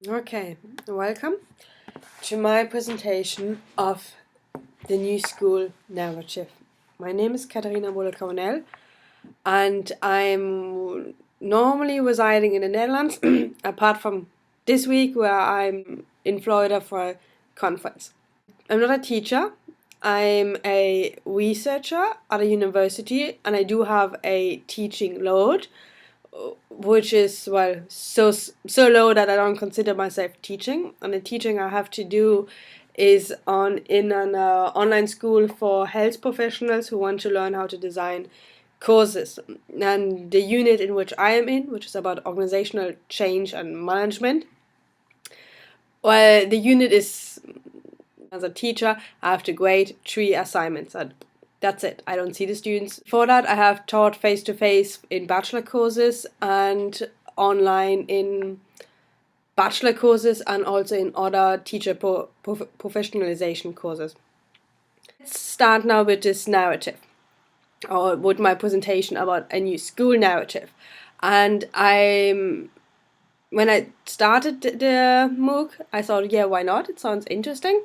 Okay, welcome to my presentation of the new school narrative. My name is Katarina Bolle-Coronel and I'm normally residing in the Netherlands apart from this week where I'm in Florida for a conference. I'm not a teacher, I'm a researcher at a university and I do have a teaching load which is so low that I don't consider myself teaching. And the teaching I have to do is in an online school for health professionals who want to learn how to design courses. And the unit in which I am in, which is about organizational change and management, well, the unit is, as a teacher, I have to grade 3 assignments. And that's it. I don't see the students. For that, I have taught face-to-face in bachelor courses and online in bachelor courses and also in other teacher professionalization courses. Let's start now with this narrative, or with my presentation about a new school narrative. And when I started the MOOC, I thought, yeah, why not? It sounds interesting.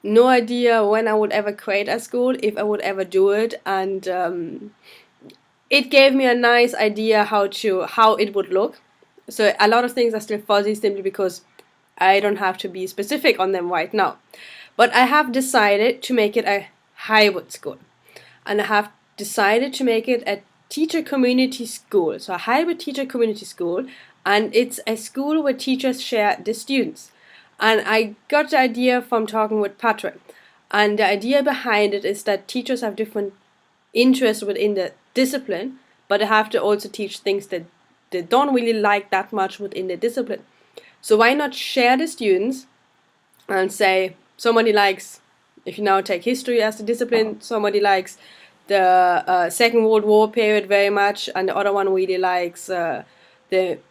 No idea when I would ever create a school, if I would ever do it, and it gave me a nice idea how it would look. So a lot of things are still fuzzy simply because I don't have to be specific on them right now. But I have decided to make it a hybrid school, and I have decided to make it a teacher community school, so a hybrid teacher community school, and it's a school where teachers share the students. And I got the idea from talking with Patrick. And the idea behind it is that teachers have different interests within the discipline, but they have to also teach things that they don't really like that much within the discipline. So why not share the students and say somebody likes, if you now take history as the discipline, somebody likes the Second World War period very much, and the other one really likes the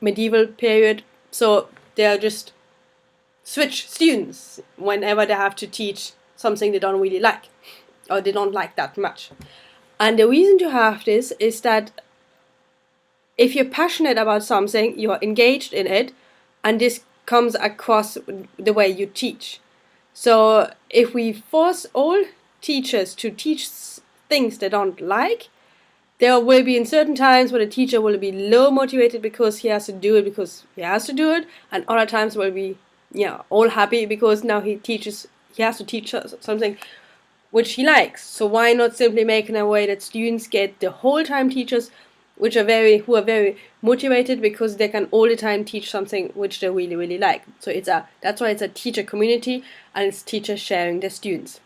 medieval period. So they'll just switch students whenever they have to teach something they don't really like or they don't like that much. And the reason to have this is that if you're passionate about something, you're engaged in it, and this comes across the way you teach. So if we force all teachers to teach things they don't like, there will be in certain times where the teacher will be low motivated because he has to do it, and other times will be all happy because now he has to teach something which he likes. So why not simply make in a way that students get the whole time teachers who are very motivated because they can all the time teach something which they really, really like. So that's why it's a teacher community and it's teachers sharing their students.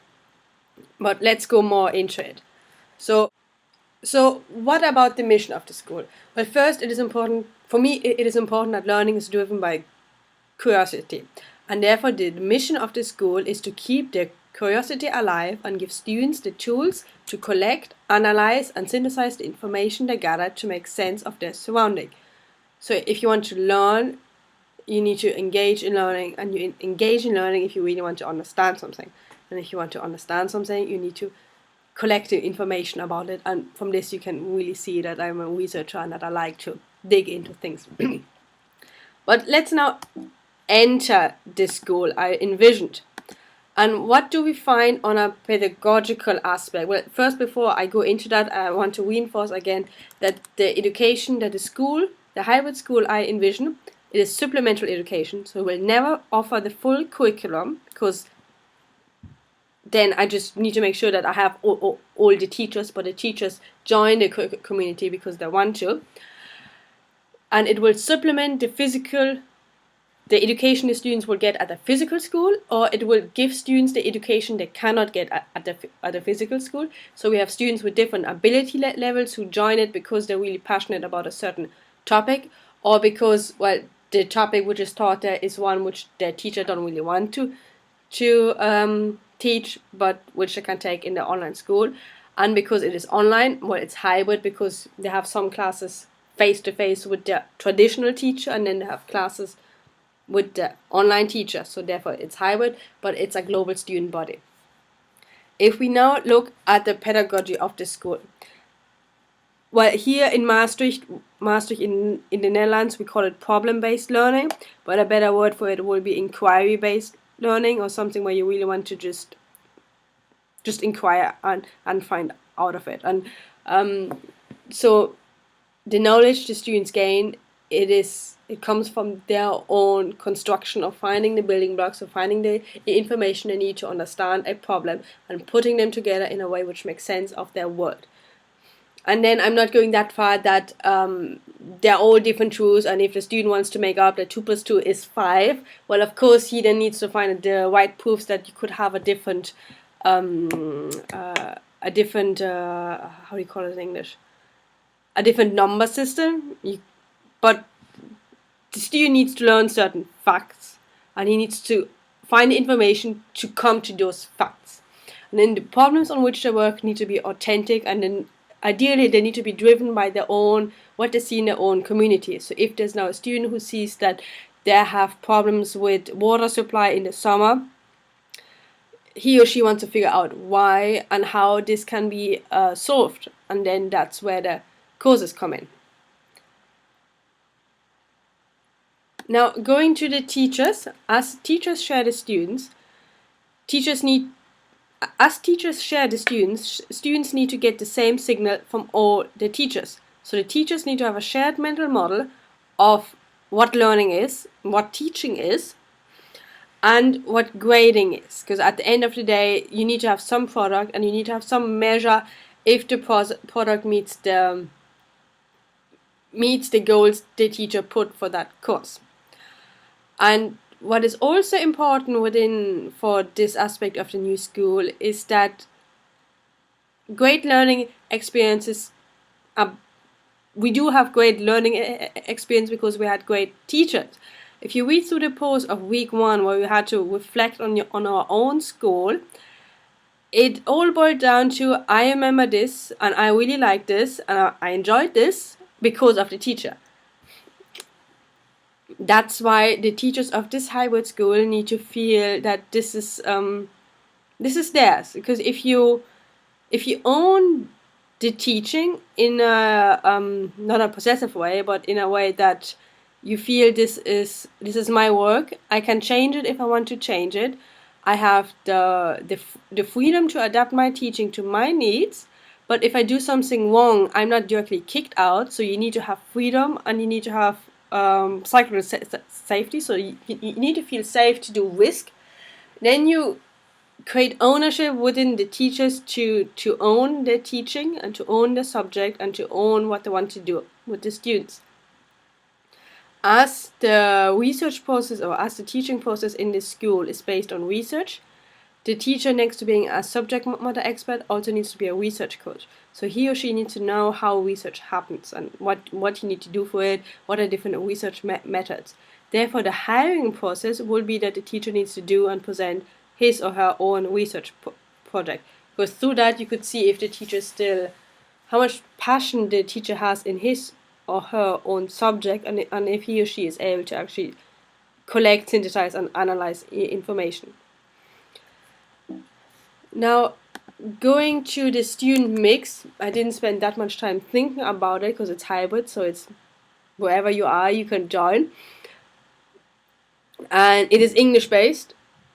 But let's go more into it. So what about the mission of the school? Well, first, it is important that learning is driven by curiosity, and therefore the mission of the school is to keep their curiosity alive and give students the tools to collect, analyze, and synthesize the information they gather to make sense of their surrounding. So if you want to learn, you need to engage in learning, and you engage in learning if you really want to understand something. And if you want to understand something, you need to collect the information about it, and from this you can really see that I'm a researcher and that I like to dig into things. But let's now enter the school I envisioned. And what do we find on a pedagogical aspect? Well, first, before I go into that, I want to reinforce again that the education that the hybrid school I envision, it is supplementary education. So we'll never offer the full curriculum, because then I just need to make sure that I have all the teachers, but the teachers join the community because they want to. And it will supplement the education the students will get at the physical school, or it will give students the education they cannot get at the physical school. So we have students with different ability levels who join it because they're really passionate about a certain topic, or because, well, the topic which is taught there is one which their teacher don't really want to teach, but which they can take in the online school. And because it is online, well, it's hybrid because they have some classes face-to-face with their traditional teacher, and then they have classes with the online teacher. So therefore it's hybrid, but it's a global student body. If we now look at the pedagogy of the school, well, here in Maastricht in the Netherlands, we call it problem-based learning, but a better word for it will be inquiry-based learning, or something where you really want to just inquire and find out of it. And so the knowledge the students gain, it comes from their own construction of finding the building blocks, of finding the information they need to understand a problem and putting them together in a way which makes sense of their world. And then I'm not going that far that they're all different truths, and if the student wants to make up that 2 plus 2 is 5, well, of course he then needs to find the right proofs that you could have a different how do you call it in English? A different number system. But the student needs to learn certain facts, and he needs to find the information to come to those facts. And then the problems on which they work need to be authentic, and then ideally they need to be driven by their own, what they see in their own community. So if there's now a student who sees that they have problems with water supply in the summer, he or she wants to figure out why and how this can be solved, and then that's where the courses come in. Now, going to the teachers, as teachers share the students, students need to get the same signal from all the teachers. So the teachers need to have a shared mental model of what learning is, what teaching is, and what grading is. Because at the end of the day, you need to have some product, and you need to have some measure if the product meets the goals the teacher put for that course. And what is also important for this aspect of the new school is that great learning experiences, we do have great learning experience because we had great teachers. If you read through the post of week 1, where we had to reflect on our own school, it all boiled down to, I remember this, and I really liked this, and I enjoyed this because of the teacher. That's why the teachers of this hybrid school need to feel that this is theirs. Because if you own the teaching in a not a possessive way, but in a way that you feel this is my work, I can change it if I want to change it. I have the freedom to adapt my teaching to my needs. But if I do something wrong, I'm not directly kicked out. So you need to have freedom, and you need to have psychological safety. So you need to feel safe to do risk. Then you create ownership within the teachers to own their teaching and to own the subject and to own what they want to do with the students. As the research process, or as the teaching process in this school is based on research, the teacher, next to being a subject matter expert, also needs to be a research coach. So he or she needs to know how research happens and what you need to do for it, what are different research methods. Therefore, the hiring process will be that the teacher needs to do and present his or her own research project. Because through that, you could see if the teacher still, how much passion the teacher has in his or her own subject, and if he or she is able to actually collect, synthesize, and analyze information. Now, going to the student mix, I didn't spend that much time thinking about it because it's hybrid, so it's wherever you are, you can join. And it is English based.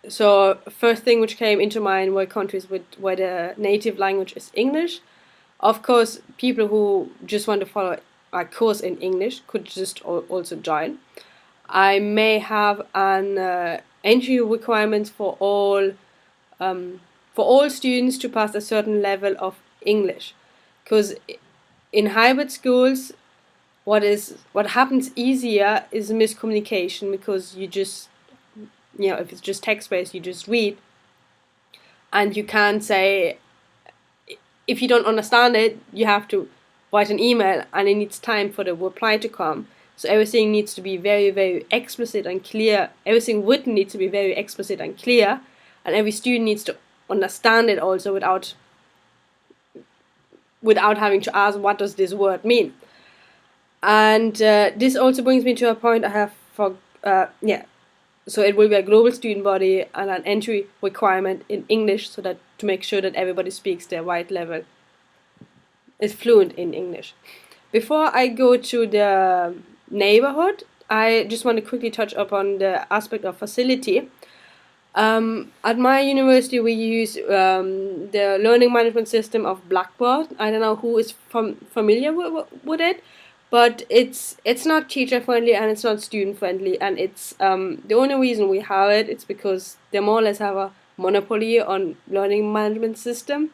So first thing which came into mind were countries where the native language is English. Of course, people who just want to follow a course in English could just also join. I may have an entry requirements for all students to pass a certain level of English, because in hybrid schools, what happens easier is miscommunication, because you just, if it's just text-based, you just read, and you can't say, if you don't understand it, you have to write an email, and it needs time for the reply to come. So everything needs to be very, very explicit and clear. Everything written needs to be very explicit and clear, and every student needs to understand it also without having to ask, what does this word mean? And this also brings me to a point I have so it will be a global student body and an entry requirement in English, so that to make sure that everybody speaks their right level. is fluent in English. Before I go to the neighborhood, I just want to quickly touch upon the aspect of facility. At my university, we use the learning management system of Blackboard. I don't know who is familiar with it, but it's not teacher friendly and it's not student friendly, and it's the only reason we have it. It's because they more or less have a monopoly on learning management system,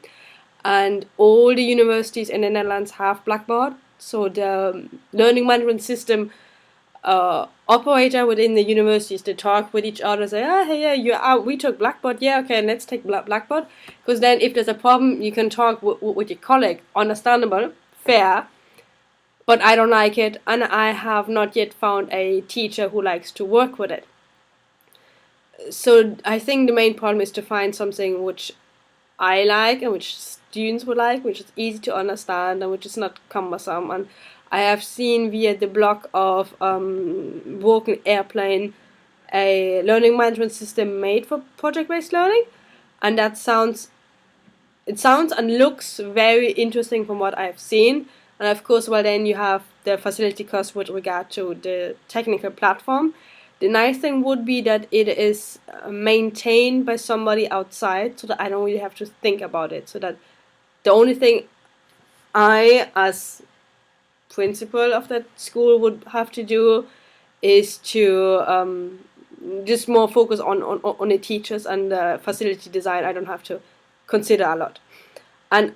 and all the universities in the Netherlands have Blackboard. So the learning management system operator within the universities, to talk with each other, say, oh, hey, yeah, we took Blackboard, yeah, okay, let's take Blackboard, because then if there's a problem, you can talk with your colleague, understandable, fair, but I don't like it, and I have not yet found a teacher who likes to work with it. So I think the main problem is to find something which I like and which students would like, which is easy to understand and which is not cumbersome. And I have seen via the blog of Broken Airplane a learning management system made for project-based learning, and it sounds and looks very interesting from what I've seen. And of course, well, then you have the facility cost with regard to the technical platform. The nice thing would be that it is maintained by somebody outside, so that I don't really have to think about it. So that the only thing I, as principal of that school, would have to do is to just more focus on the teachers and the facility design. I don't have to consider a lot. And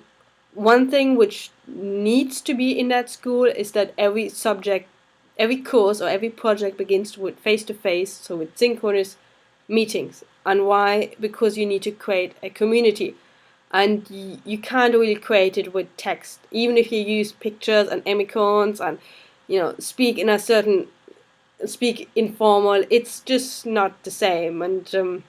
one thing which needs to be in that school is that every subject, every course or every project begins with face-to-face, so with synchronous meetings. And why? Because you need to create a community. And you can't really create it with text. Even if you use pictures and emoticons and, speak informal, it's just not the same. And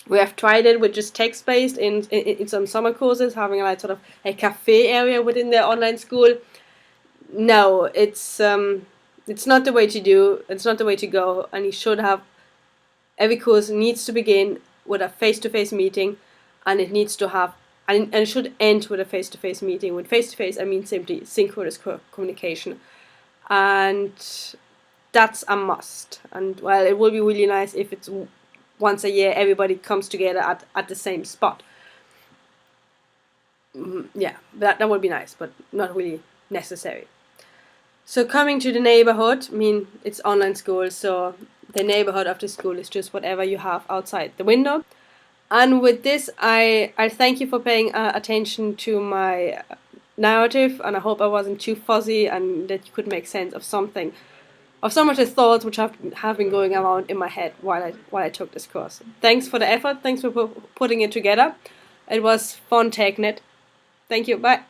we have tried it with just text-based in some summer courses, having like sort of a cafe area within the online school. No, it's not the way to do. It's not the way to go. And you should have, every course needs to begin with a face-to-face meeting, and it needs to have, and it should end with a face-to-face meeting. With face-to-face, I mean simply synchronous communication, and that's a must. And well, it will be really nice if it's once a year everybody comes together at the same spot. Yeah, that would be nice, but not really necessary. So coming to the neighborhood, I mean, it's online school, so the neighborhood of the school is just whatever you have outside the window. And with this, I thank you for paying attention to my narrative, and I hope I wasn't too fuzzy and that you could make sense of some of the thoughts which have been going around in my head while I took this course. Thanks for the effort. Thanks for putting it together. It was fun taking it. Thank you. Bye.